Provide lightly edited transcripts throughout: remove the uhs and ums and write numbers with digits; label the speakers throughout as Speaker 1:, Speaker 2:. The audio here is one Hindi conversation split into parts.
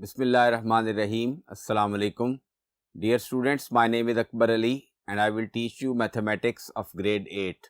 Speaker 1: Bismillahirrahmanirrahim. Assalamu alaikum. Dear students, my name is Akbar Ali and I will teach you mathematics of grade 8.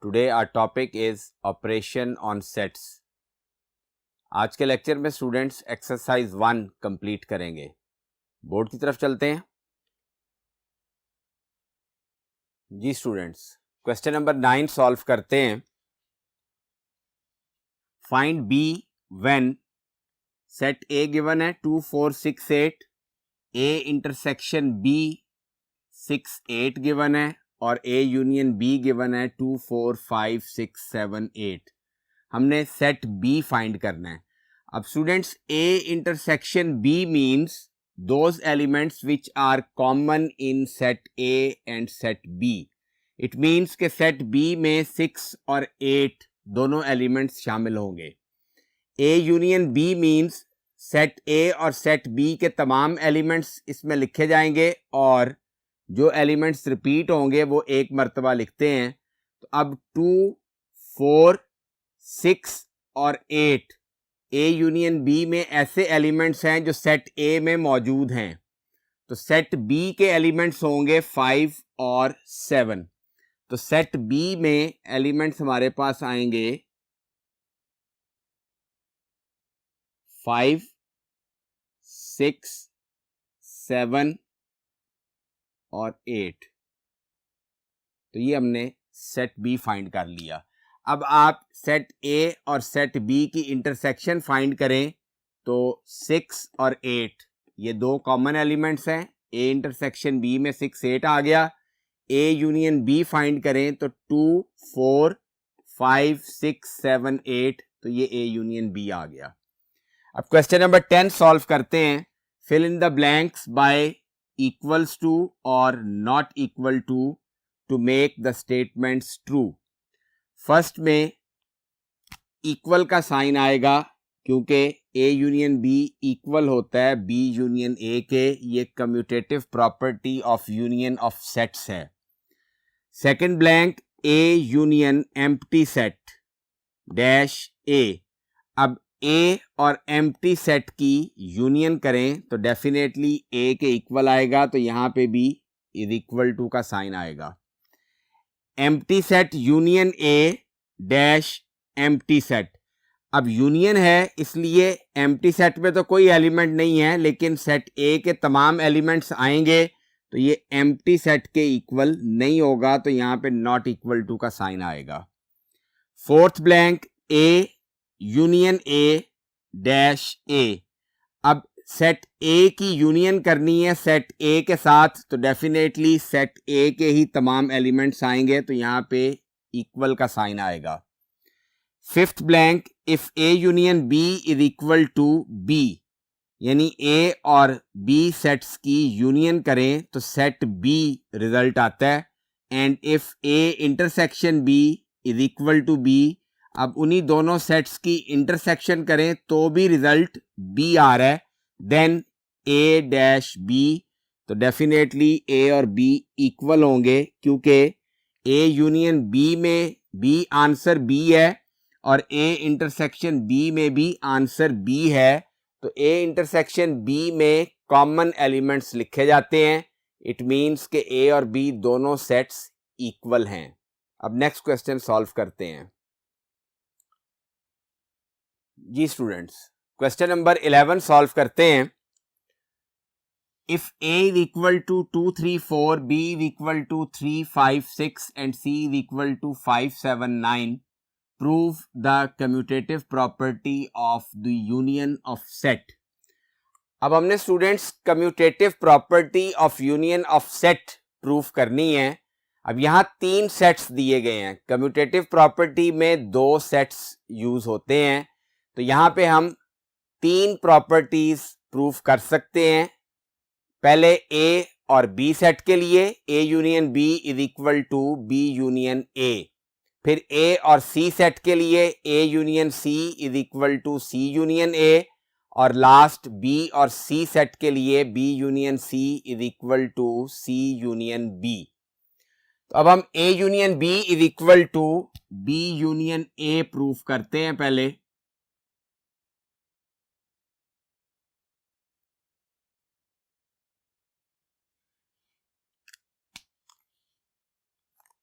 Speaker 1: Today our topic is operation on sets. आज के लेक्चर में स्टूडेंट्स एक्सरसाइज 1 कंप्लीट करेंगे. बोर्ड की तरफ चलते हैं. जी स्टूडेंट्स, क्वेश्चन नंबर 9 सॉल्व करते हैं. Find B when set A given है 2 4 6 8, ए इंटरसेक्शन बी 6 8 गिवन है और ए यूनियन बी गिवन है 2 4 5 6 7 8. हमने सेट बी फाइंड करना है. अब students, A intersection B means those elements which are common in set A and set B. It means के सेट बी में 6 और 8 दोनों एलिमेंट्स शामिल होंगे. A union B means set A और सेट बी के तमाम एलिमेंट्स इसमें लिखे जाएंगे और जो एलिमेंट्स रिपीट होंगे वो एक मर्तबा लिखते हैं. तो अब 2 4 6 और 8 ए यूनियन बी में ऐसे एलिमेंट्स हैं जो सेट ए में मौजूद हैं. तो सेट बी के एलिमेंट्स होंगे 5 और 7. तो सेट बी में एलिमेंट्स हमारे पास आएंगे 5 6 7 और 8. तो ये हमने सेट बी फाइंड कर लिया. अब आप सेट ए और सेट बी की इंटरसेक्शन फाइंड करें तो 6 और 8 ये दो कॉमन एलिमेंट्स हैं. ए इंटरसेक्शन बी में 6 8 आ गया. ए यूनियन बी फाइंड करें तो 2 4 5 6 7 8. तो ये ए यूनियन बी आ गया. अब क्वेश्चन नंबर 10 सॉल्व करते हैं. Fill in the blanks by equals to और not equal to make the statements true. First में इक्वल का साइन आएगा क्योंकि ए यूनियन बी इक्वल होता है बी यूनियन ए के. ये commutative property of union of sets है. Second blank A union empty set dash A. अब ए और एम्प्टी सेट की यूनियन करें तो डेफिनेटली ए के इक्वल आएगा. तो यहाँ पे भी इज इक्वल टू का साइन आएगा. Empty set union A dash empty set. अब यूनियन है इसलिए एम्प्टी सेट में तो कोई एलिमेंट नहीं है, लेकिन सेट ए के तमाम एलिमेंट्स आएंगे तो ये एम्प्टी सेट के इक्वल नहीं होगा. तो यहाँ पे नॉट इक्वल टू का साइन आएगा. Fourth blank A union A dash A. अब सेट ए की यूनियन करनी है सेट ए के साथ तो डेफिनेटली सेट ए के ही तमाम एलिमेंट्स आएंगे. तो यहाँ पे इक्वल का साइन आएगा. Fifth blank if A union B is equal to B, यानी ए और बी सेट्स की यूनियन करें तो सेट बी रिजल्ट आता है. And if A intersection B is equal to B, अब उन्हीं दोनों सेट्स की इंटरसेक्शन करें तो भी रिजल्ट बी आ रहा है. देन ए डैश बी. तो डेफिनेटली ए और बी इक्वल होंगे क्योंकि ए यूनियन बी में बी आंसर बी है और ए इंटरसेक्शन बी में भी आंसर बी है. तो ए इंटरसेक्शन बी में कॉमन एलिमेंट्स लिखे जाते हैं. इट मीन्स कि ए और बी दोनों सेट्स इक्वल हैं. अब नेक्स्ट क्वेश्चन सॉल्व करते हैं. जी स्टूडेंट्स, क्वेश्चन नंबर 11 सॉल्व करते हैं. If A is equal to 2 3 4, B is equal to 3 5 6 and C is equal to 5 7 9, prove the commutative property of the union of set. अब हमने students commutative property of union of set prove करनी है. अब यहाँ 3 सेट्स दिए गए हैं. कम्यूटेटिव प्रॉपर्टी में 2 सेट्स यूज होते हैं. तो यहाँ पे हम 3 प्रॉपर्टीज प्रूफ कर सकते हैं. पहले ए और बी सेट के लिए A union B is equal to B union A. फिर ए और सी सेट के लिए A union C is equal to C union A. और लास्ट बी और सी सेट के लिए B union C is equal to C union B. तो अब हम A union B is equal to B union A proof करते हैं. पहले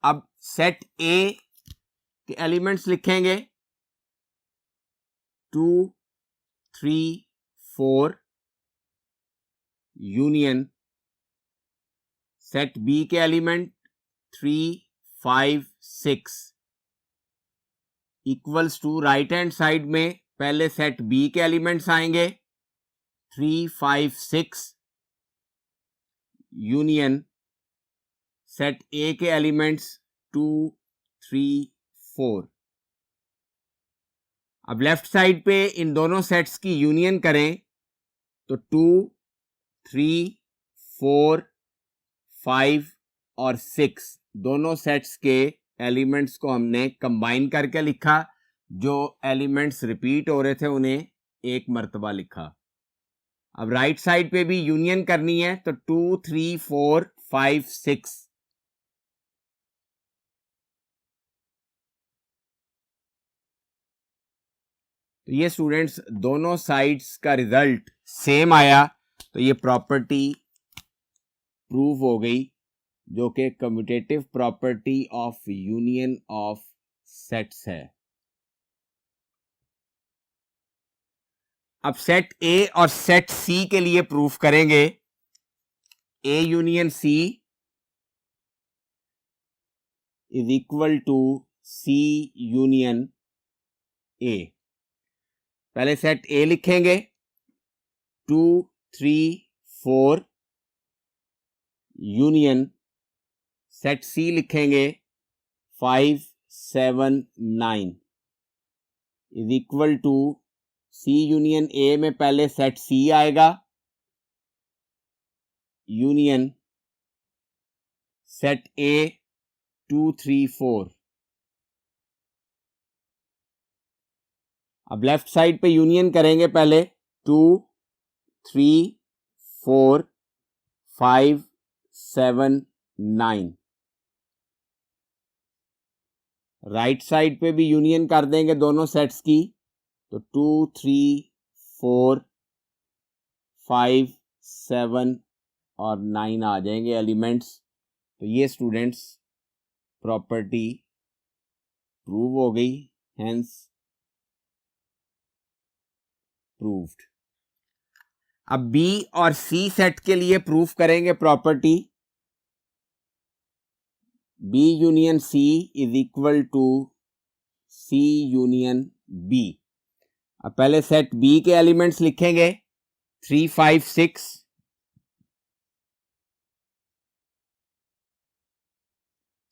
Speaker 1: अब सेट ए के एलिमेंट्स लिखेंगे 2, 3, 4 यूनियन सेट बी के element 3, 5, 6 equals to right hand side में पहले सेट बी के एलिमेंट्स आएंगे 3, 5, 6 यूनियन सेट ए के एलिमेंट्स 2, 3, 4। अब लेफ्ट साइड पे इन दोनों सेट्स की यूनियन करें तो 2, 3, 4, 5 और 6 दोनों सेट्स के एलिमेंट्स को हमने कंबाइन करके लिखा। जो एलिमेंट्स रिपीट हो रहे थे उन्हें एक मर्तबा लिखा। अब राइट साइड पे भी यूनियन करनी है तो 2, 3, 4, 5, 6 तो ये स्टूडेंट्स दोनों साइड्स का रिजल्ट सेम आया तो ये प्रॉपर्टी प्रूव हो गई जो कि commutative property of union of sets है। अब सेट ए और सेट सी के लिए प्रूफ करेंगे A union C is equal to C union A. पहले सेट ए लिखेंगे 2, 3, 4 यूनियन सेट सी लिखेंगे 5, 7, 9 is equal to C union A में पहले सेट सी आएगा यूनियन सेट ए 2, 3, 4। अब लेफ्ट साइड पे यूनियन करेंगे पहले 2, 3, 4, 5, 7, 9। राइट साइड पे भी यूनियन कर देंगे दोनों सेट्स की तो 2, 3, 4, 5, 7 और 9 आ जाएंगे एलिमेंट्स। तो ये स्टूडेंट्स प्रॉपर्टी प्रूव हो गई, हेंस प्रूव्ड। अब बी और सी सेट के लिए प्रूफ करेंगे property B union C is equal to C union B. अब पहले सेट बी के एलिमेंट्स लिखेंगे 3, 5, 6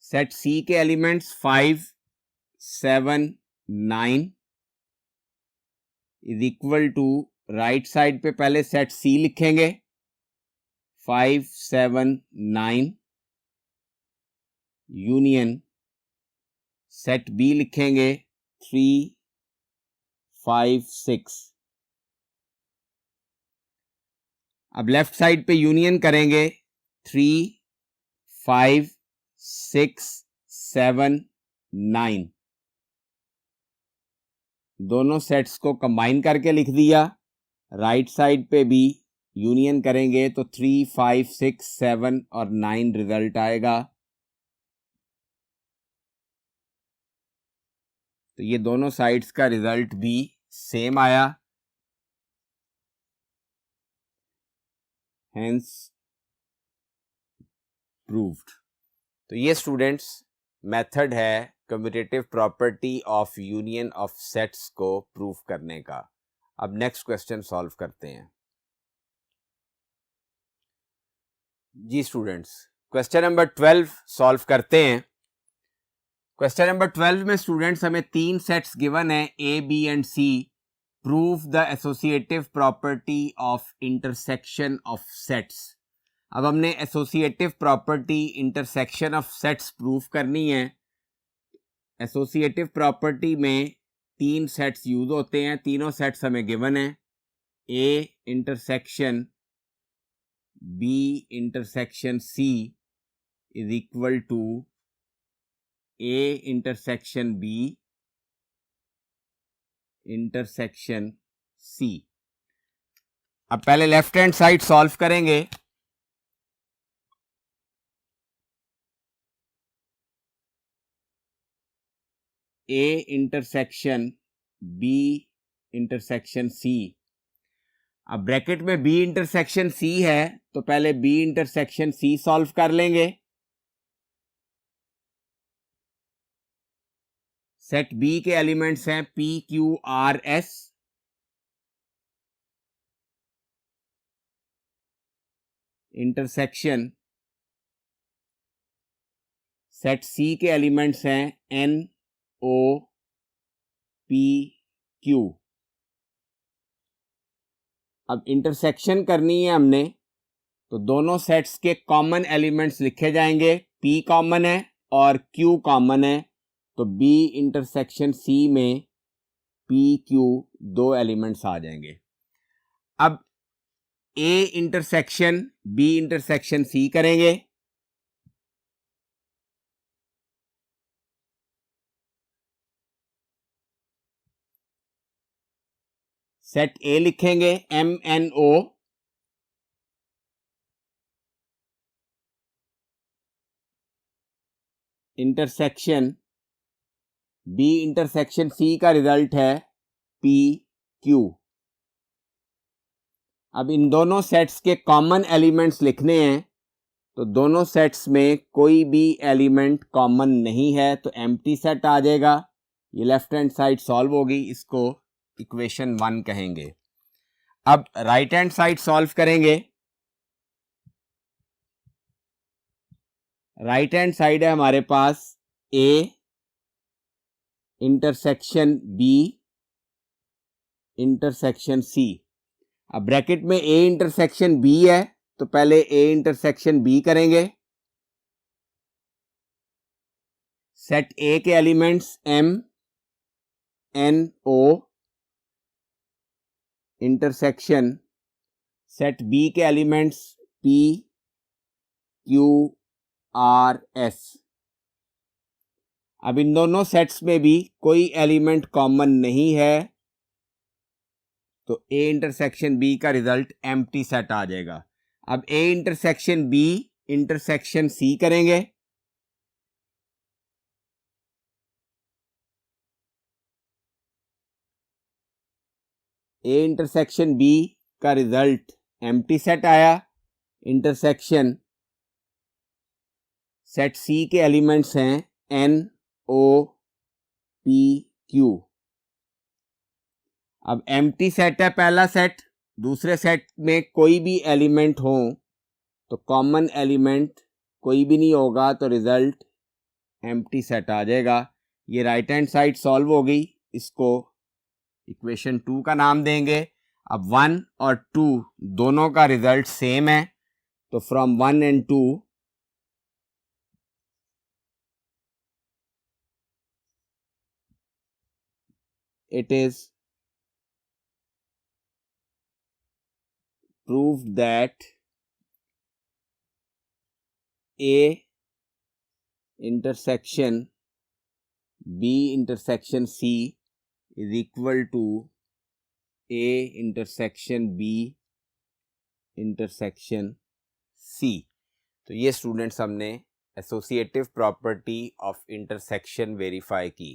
Speaker 1: सेट सी के elements 5, 7, 9 is equal to right side पे पहले सेट सी लिखेंगे 5, 7, 9 यूनियन सेट बी लिखेंगे 3, 5, 6। अब लेफ्ट साइड पे यूनियन करेंगे 3, 5, 6, 7, 9 दोनों सेट्स को कंबाइन करके लिख दिया। राइट साइड पे भी यूनियन करेंगे तो 3, 5, 6, 7 और 9 रिजल्ट आएगा। तो ये दोनों साइड्स का रिजल्ट भी सेम आया, हेंस प्रूव्ड। तो ये स्टूडेंट्स मेथड है commutative property of union of sets को प्रूव करने का। अब नेक्स्ट क्वेश्चन सॉल्व करते हैं। जी स्टूडेंट्स, क्वेश्चन नंबर 12 सॉल्व करते हैं। क्वेश्चन नंबर 12 में स्टूडेंट्स हमें 3 सेट्स गिवन है A, B and C. Prove the associative property of intersection of sets. अब हमने associative property intersection of sets prove करनी है। एसोसिएटिव प्रॉपर्टी में 3 सेट्स यूज होते हैं, तीनों सेट्स हमें गिवन है। A intersection B intersection C is equal to A intersection B intersection C. अब पहले लेफ्ट हैंड साइड सॉल्व करेंगे। A intersection B intersection C. अब ब्रैकेट में बी इंटरसेक्शन सी है तो पहले बी इंटरसेक्शन सी सॉल्व कर लेंगे। सेट बी के एलिमेंट्स हैं P Q R S. Intersection set C के एलिमेंट्स हैं एन ओ पी क्यू। अब इंटरसेक्शन करनी है हमने तो दोनों सेट्स के कॉमन एलिमेंट्स लिखे जाएंगे। P कॉमन है और Q कॉमन है तो B इंटरसेक्शन C में P Q दो एलिमेंट्स आ जाएंगे। अब A intersection B intersection C करेंगे। सेट A लिखेंगे MNO intersection B intersection C का रिजल्ट है PQ। अब इन दोनों सेट्स के कॉमन एलिमेंट्स लिखने हैं तो दोनों सेट्स में कोई भी एलिमेंट कॉमन नहीं है तो एम्प्टी सेट आ जाएगा। ये लेफ्ट हैंड साइड सॉल्व होगी, इसको इक्वेशन 1 कहेंगे। अब राइट हैंड साइड सॉल्व करेंगे। राइट हैंड साइड है हमारे पास A intersection B intersection C। अब ब्रैकेट में A इंटरसेक्शन B है तो पहले A इंटरसेक्शन B करेंगे। सेट A के elements M N O intersection set B के elements P Q R S। अब इन दोनों सेट्स में भी कोई एलिमेंट कॉमन नहीं है तो A इंटरसेक्शन B का रिजल्ट एम्प्टी सेट आ जाएगा। अब A intersection B intersection C करेंगे। A इंटरसेक्शन B का रिजल्ट एम्प्टी सेट आया। इंटरसेक्शन सेट C के एलिमेंट्स हैं N O P Q। अब एम्प्टी सेट है पहला सेट, दूसरे सेट में कोई भी एलिमेंट हो तो कॉमन एलिमेंट कोई भी नहीं होगा तो रिजल्ट एम्प्टी सेट आ जाएगा। ये राइट हैंड साइड सॉल्व हो गई, इसको इक्वेशन 2 का नाम देंगे। अब 1 और 2 दोनों का रिजल्ट सेम है तो from 1 and 2 it is proved that A intersection B intersection C is equal to A intersection B intersection C। तो ये स्टूडेंट्स हमने associative property of intersection verify की।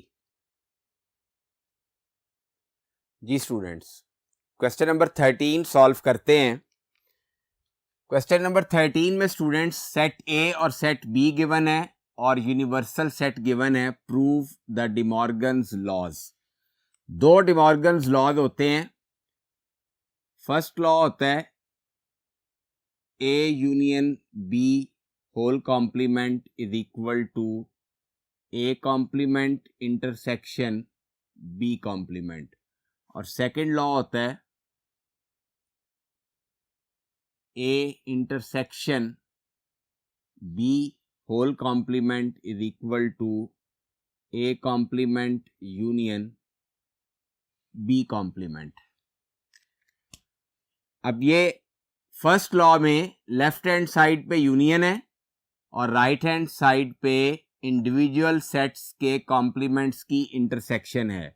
Speaker 1: जी स्टूडेंट्स, क्वेश्चन नंबर 13 सॉल्व करते हैं। क्वेश्चन नंबर 13 में स्टूडेंट्स सेट ए और सेट बी गिवन है और यूनिवर्सल सेट गिवन है। Prove the De Morgan's laws. दो डिमॉर्गन्स लॉज होते हैं। फर्स्ट लॉ होता है A union B whole complement is equal to A complement intersection B complement. और सेकंड लॉ होता है A intersection B whole complement is equal to A complement union B complement. अब ये फर्स्ट लॉ में लेफ्ट हैंड साइड पे यूनियन है और राइट हैंड साइड पे इंडिविजुअल सेट्स के कॉम्प्लीमेंट्स की इंटरसेक्शन है।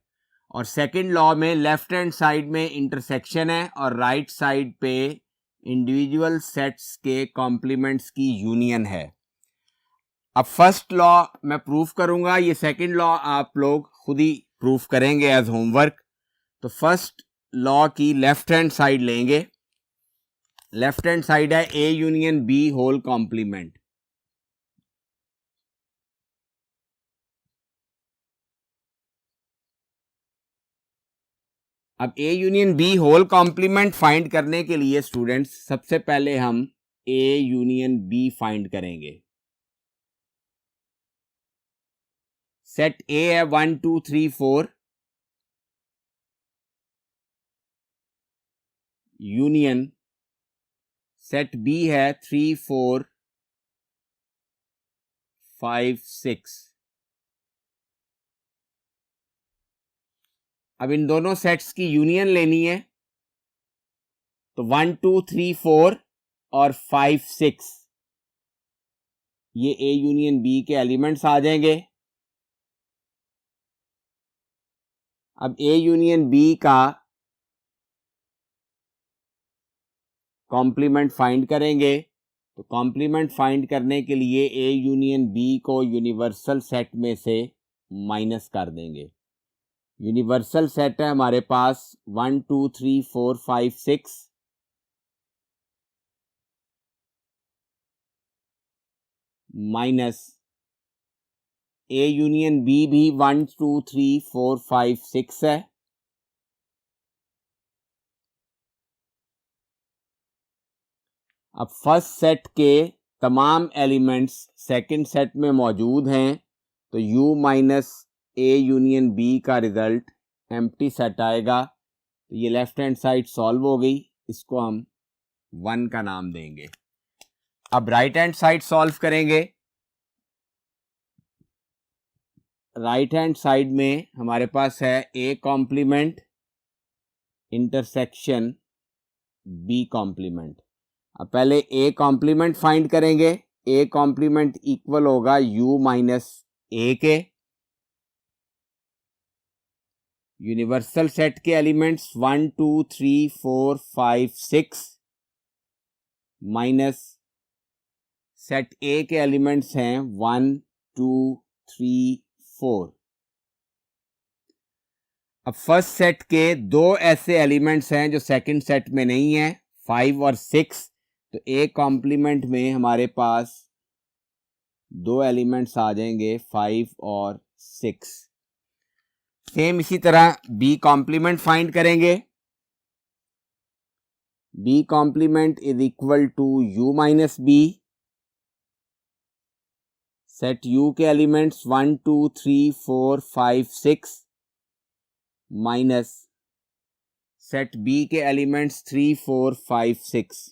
Speaker 1: और सेकंड लॉ में लेफ्ट हैंड साइड में इंटरसेक्शन है और राइट साइड पे इंडिविजुअल सेट्स के कॉम्प्लीमेंट्स की यूनियन है। अब फर्स्ट लॉ मैं प्रूफ करूंगा, ये सेकंड लॉ आप लोग खुद ही प्रूफ करेंगे एज होमवर्क। तो फर्स्ट लॉ की लेफ्ट हैंड साइड लेंगे। लेफ्ट हैंड साइड है A union B whole complement. अब A union B whole complement find करने के लिए स्टूडेंट्स सबसे पहले हम ए यूनियन बी फाइंड करेंगे। सेट ए है 1 2 3 4, यूनियन सेट बी है 3 4 5 6। अब इन दोनों सेट्स की यूनियन लेनी है, तो 1 2 3 4 और 5 6 ये ए यूनियन बी के एलिमेंट्स आ जाएंगे। अब ए यूनियन बी का कॉम्प्लीमेंट फाइंड करेंगे। तो कॉम्प्लीमेंट फाइंड करने के लिए ए यूनियन बी को यूनिवर्सल सेट में से माइनस कर देंगे। यूनिवर्सल सेट है हमारे पास 1 2 3 4 5 6, माइनस ए यूनियन बी भी 1 2 3 4 5 6 है। अब फर्स्ट सेट के तमाम एलिमेंट्स सेकंड सेट में मौजूद हैं, तो U minus A union B का रिजल्ट एम्प्टी सेट आएगा। तो ये लेफ्ट हैंड साइड सॉल्व हो गई, इसको हम 1 का नाम देंगे। अब राइट हैंड साइड सॉल्व करेंगे। राइट हैंड साइड में हमारे पास है A complement intersection B complement. अब पहले ए कॉम्प्लीमेंट फाइंड करेंगे। ए कॉम्प्लीमेंट इक्वल होगा U माइनस ए के। यूनिवर्सल सेट के एलिमेंट्स 1 2 3 4 5 6 माइनस सेट ए के एलिमेंट्स हैं 1 2 3 4। अब फर्स्ट सेट के दो ऐसे एलिमेंट्स हैं जो सेकंड सेट में नहीं है, 5 और 6। तो ए कॉम्प्लीमेंट में हमारे पास दो एलिमेंट्स आ जाएंगे 5 और 6। सेम इसी तरह बी कॉम्प्लीमेंट फाइंड करेंगे। B complement is equal to U minus B. Set U के एलिमेंट्स 1 2 3 4 5 6 माइनस सेट B के एलिमेंट्स 3 4 5 6।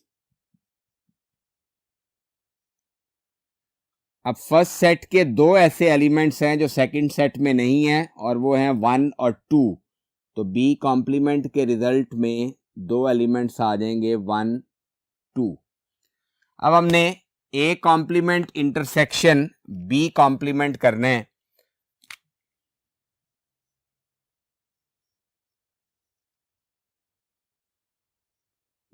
Speaker 1: अब फर्स्ट सेट के दो ऐसे एलिमेंट्स हैं जो सेकंड सेट में नहीं हैं, और वो हैं 1 और 2। तो बी कॉम्प्लीमेंट के रिजल्ट में दो एलिमेंट्स आ जाएंगे 1 2। अब हमने A complement intersection B complement करना है।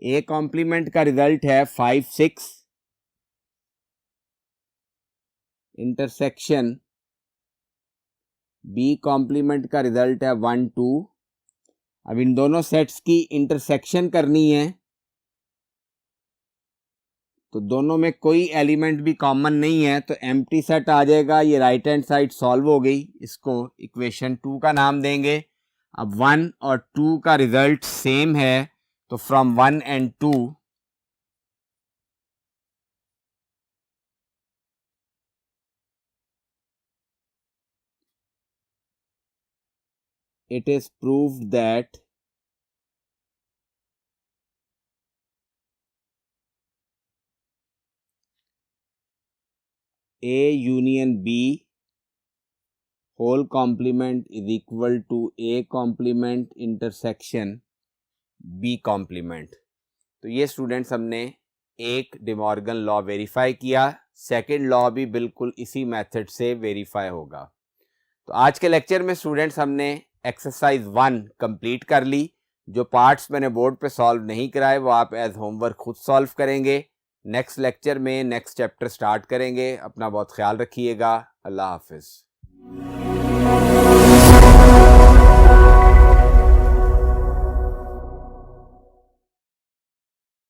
Speaker 1: ए कॉम्प्लीमेंट का रिजल्ट है 5 6 इंटरसेक्शन बी कॉम्प्लीमेंट का रिजल्ट है 1 2। अब इन दोनों सेट्स की इंटरसेक्शन करनी है, तो दोनों में कोई एलिमेंट भी कॉमन नहीं है, तो एम्प्टी सेट आ जाएगा। ये राइट हैंड साइड सॉल्व हो गई, इसको इक्वेशन 2 का नाम देंगे। अब 1 और 2 का रिजल्ट सेम है, तो from 1 and 2 it is proved that A union B whole complement is equal to A complement intersection B complement। तो ये स्टूडेंट्स हमने एक डिमॉर्गन लॉ वेरीफाई किया, सेकंड लॉ भी बिल्कुल इसी मेथड से वेरीफाई होगा। तो आज के लेक्चर में स्टूडेंट्स हमने एक्सरसाइज 1 कंप्लीट कर ली। जो पार्ट्स मैंने बोर्ड पे सॉल्व नहीं कराए वो आप एज होमवर्क खुद सॉल्व करेंगे। नेक्स्ट लेक्चर में नेक्स्ट चैप्टर स्टार्ट करेंगे। अपना बहुत ख्याल रखिएगा। अल्लाह हाफिज़।